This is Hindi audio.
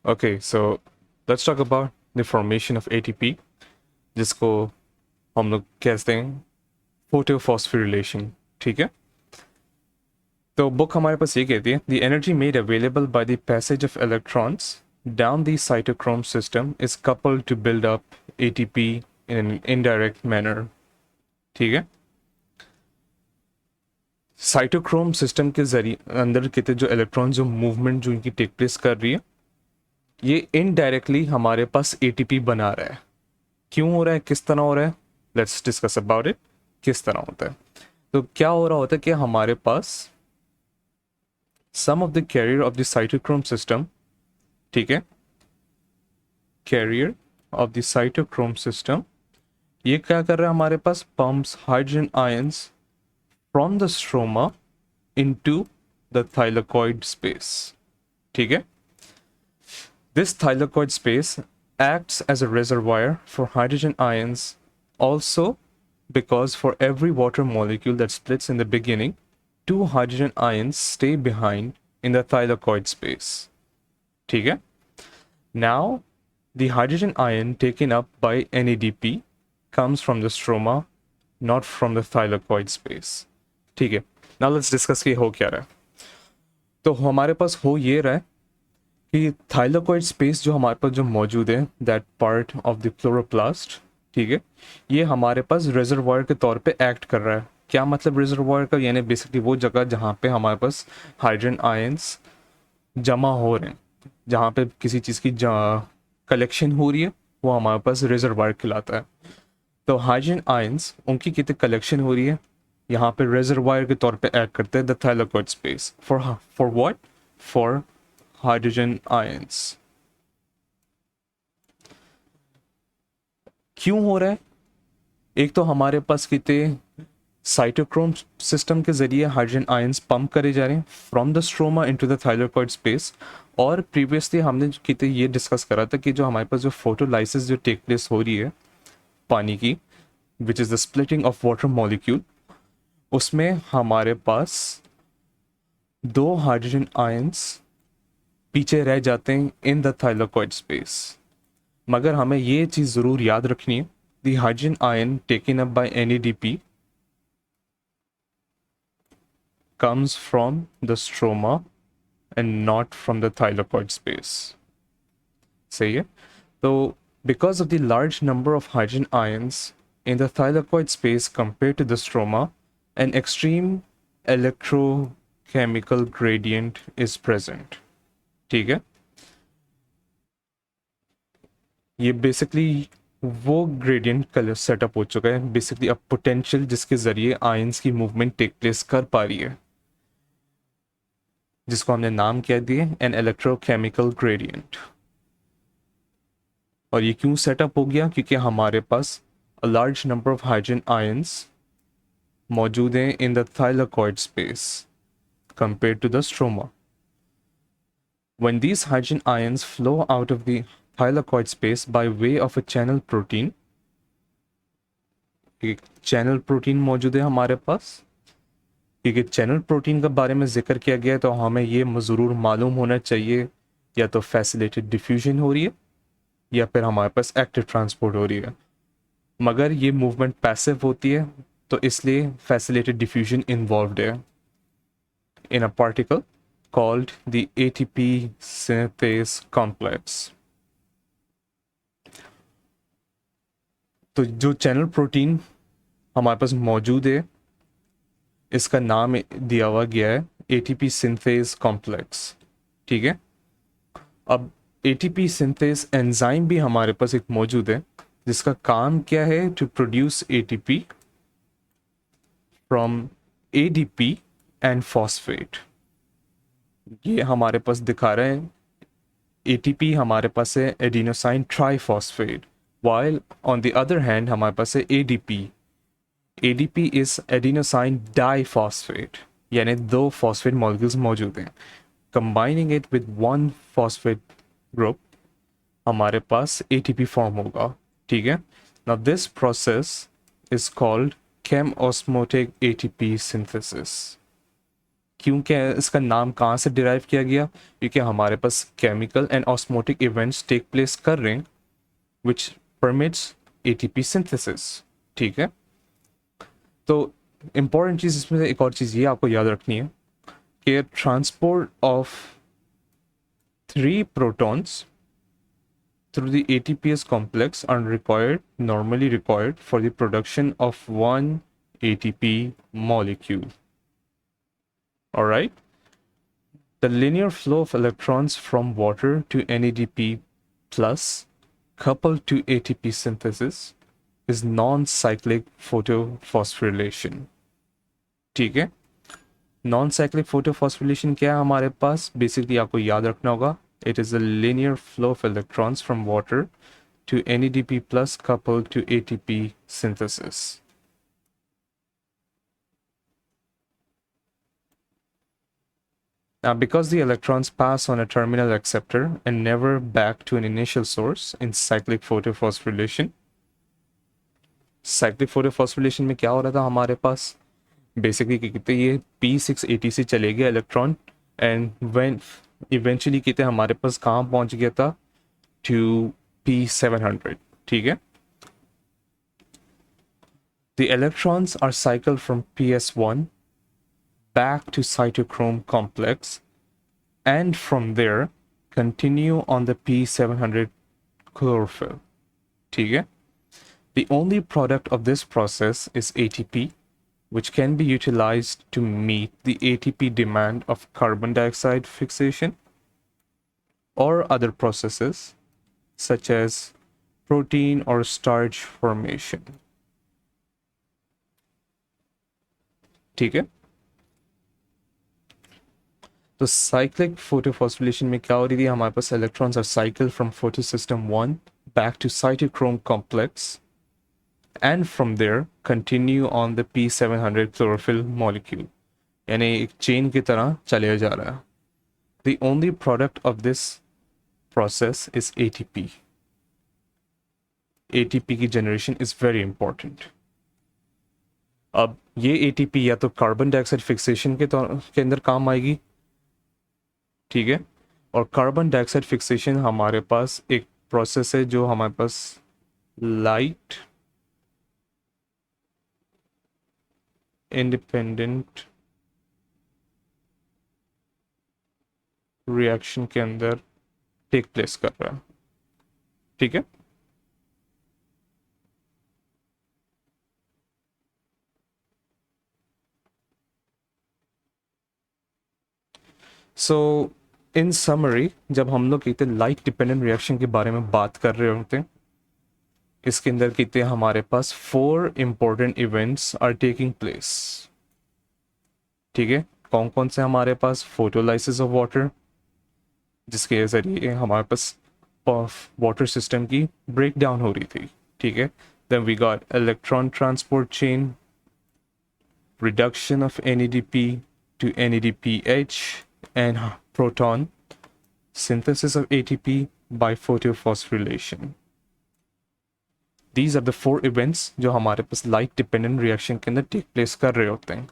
Okay, so let's talk about the formation of ATP, जिसको हम लोग कहते हैं फोटोफॉस्फोरिलेशन. ठीक है, तो बुक हमारे पास ये कहती है the energy made available by the passage of electrons down the cytochrome system is coupled to build up ATP in an indirect manner. ठीक है, साइटोक्रोम सिस्टम के जरिए अंदर कहते जो इलेक्ट्रॉन जो मूवमेंट जो इनकी टेक प्लेस कर रही है, ये इनडायरेक्टली हमारे पास एटीपी बना रहा है. क्यों हो रहा है, किस तरह हो रहा है, लेट्स डिस्कस अबाउट इट. किस तरह होता है, तो क्या हो रहा होता है कि हमारे पास some of the carrier of the cytochrome system, ठीक है, carrier of the cytochrome system, ये क्या कर रहा है हमारे पास, pumps hydrogen ions from the stroma into the thylakoid space. ठीक है, this thylakoid space acts as a reservoir for hydrogen ions also, because for every water molecule that splits in the beginning, two hydrogen ions stay behind in the thylakoid space. ठीक है, now the hydrogen ion taken up by NADP comes from the stroma, not from the thylakoid space. ठीक है, now let's discuss कि हो क्या रहा है. तो हमारे पास हो ये रहा है कि थाइलाकॉइड स्पेस जो हमारे पास जो मौजूद है, that part of the chloroplast, ठीक है, ये हमारे पास रिजर्वायर के तौर पे एक्ट कर रहा है. क्या मतलब रिजर्वायर का, यानी बेसिकली वो जगह जहाँ पे हमारे पास हाइड्रोजन आयंस जमा हो रहे हैं, जहाँ पे किसी चीज़ की कलेक्शन हो रही है, वो हमारे पास रिजर्वायर कहलाता है. तो हाइड्रोजन आयंस उनकी कितनी कलेक्शन हो रही है, यहाँ पे रिजर्वायर के तौर पे एक्ट करते हैं the thylakoid space. For what, for hydrogen ions. क्यों हो रहा है, एक तो हमारे पास कितने साइटोक्रोम सिस्टम के जरिए हाइड्रोजन आयंस पंप करे जा रहे हैं from the stroma into the thylakoid space. और प्रीवियसली हमने कितने ये डिस्कस करा था कि जो हमारे पास जो फोटोलाइसिस जो टेक प्लेस हो रही है पानी की, which is the splitting of water molecule, उसमें हमारे पास दो हाइड्रोजन आयंस पीछे रह जाते हैं इन द थाइलाकॉइड स्पेस. मगर हमें ये चीज़ ज़रूर याद रखनी है, the hydrogen ion taken up by NADP comes from the stroma and not from the thylakoid space. सही है, तो because of the large number of hydrogen ions in the thylakoid space compared to the stroma, an extreme electrochemical gradient is present. ठीक है, ये बेसिकली वो ग्रेडियंट कलर सेटअप हो चुका है, बेसिकली अब पोटेंशियल जिसके जरिए आयंस की मूवमेंट टेक प्लेस कर पा रही है, जिसको हमने नाम क्या दिए, एन इलेक्ट्रोकेमिकल ग्रेडियंट. और ये क्यों सेटअप हो गया, क्योंकि हमारे पास a large number of hydrogen ions मौजूद हैं in the thylakoid space compare to the stroma. When these hydrogen ions flow out of the thylakoid space by way of a channel protein, एक चैनल प्रोटीन मौजूद है हमारे पास, क्योंकि चैनल प्रोटीन के बारे में जिक्र किया गया है तो हमें ये ज़रूर मालूम होना चाहिए, या तो फैसिलिटेड डिफ्यूजन हो रही है या फिर हमारे पास एक्टिव ट्रांसपोर्ट हो रही है. मगर ये मूवमेंट पैसिव होती है, तो इसलिए फैसिलिटेड डिफ्यूजन इन्वॉल्व्ड है in a particle called the ATP synthase complex. तो जो चैनल प्रोटीन हमारे पास मौजूद है, इसका नाम दिया हुआ गया है ATP synthase complex. ठीक है, अब ATP synthase एंजाइम भी हमारे पास एक मौजूद है, जिसका काम क्या है, to produce ATP from ADP and phosphate. ये हमारे पास दिखा रहे हैं, ATP हमारे पास है adenosine triphosphate, while on the other hand हमारे पास है ADP. ADP is adenosine diphosphate, यानी दो फॉस्फेट मॉलिक्यूल्स मौजूद हैं. Combining it with one phosphate group हमारे पास ATP फॉर्म होगा. ठीक है, now this process is called chem osmotic ATP synthesis. क्यों क्या इसका नाम कहाँ से डिराइव किया गया, क्योंकि हमारे पास chemical and osmotic events take place कर रहे हैं विच परमिट्स एटीपी सिंथेसिस। ठीक है, तो इंपॉर्टेंट चीज़ इसमें से एक और चीज़ ये आपको याद रखनी है कि transport of 3 protons through the ATPase complex are normally required for the production of one ATP molecule. All right. The linear flow of electrons from water to NADP plus coupled to ATP synthesis is non-cyclic photophosphorylation. ठीक है, नॉन साइक्लिक फोटोफॉस्फोरिलेशन क्या है हमारे पास, बेसिकली आपको याद रखना होगा, it is a linear flow of electrons from water to NADP plus coupled to ATP synthesis. Now, because the electrons pass on a terminal acceptor and never back to an initial source in cyclic photophosphorylation में क्या हो रहा था हमारे पास, बेसिकली कहते ये P680 से चले गया इलेक्ट्रॉन एंड व्हेन इवेंचुअली कहते हमारे पास कहाँ पहुंच गया था, टू P700। ठीक है, the electrons are cycled from PS1 back to cytochrome complex and from there continue on the P700 chlorophyll. ठीक है, the only product of this process is ATP, which can be utilized to meet the ATP demand of carbon dioxide fixation or other processes such as protein or starch formation. ठीक है, तो साइक्लिक फोटोफॉस्फोरिलेशन में क्या हो रही थी, हमारे पास electrons are cycle from photosystem 1 back to cytochrome complex and from there continue on the P700 chlorophyll molecule, यानी एक चेन की तरह चले जा रहा है। The only product of this process is ATP. ATP की जनरेशन इज वेरी इंपॉर्टेंट। अब ये ATP या तो कार्बन डाइऑक्साइड फिक्सेशन के अंदर काम आएगी, ठीक है, और कार्बन डाइऑक्साइड फिक्सेशन हमारे पास एक प्रोसेस है जो हमारे पास लाइट इंडिपेंडेंट रिएक्शन के अंदर टेक प्लेस कर रहा है। ठीक है, सो इन समरी जब हम लोग कहते हैं लाइट डिपेंडेंट रिएक्शन के बारे में बात कर रहे होते हैं, इसके अंदर कहते हैं हमारे पास 4 important events are taking place. ठीक है, कौन कौन से हमारे पास, फोटोलाइसिस ऑफ वाटर, जिसके जरिए हमारे पास वाटर सिस्टम की ब्रेक डाउन हो रही थी। ठीक है, then we got electron transport chain, reduction of NADP to NADPH and proton synthesis of ATP by photophosphorylation. These are the 4 events जो हमारे पास लाइट डिपेंडेंट रिएक्शन के अंदर टेक प्लेस कर रहे होते हैं।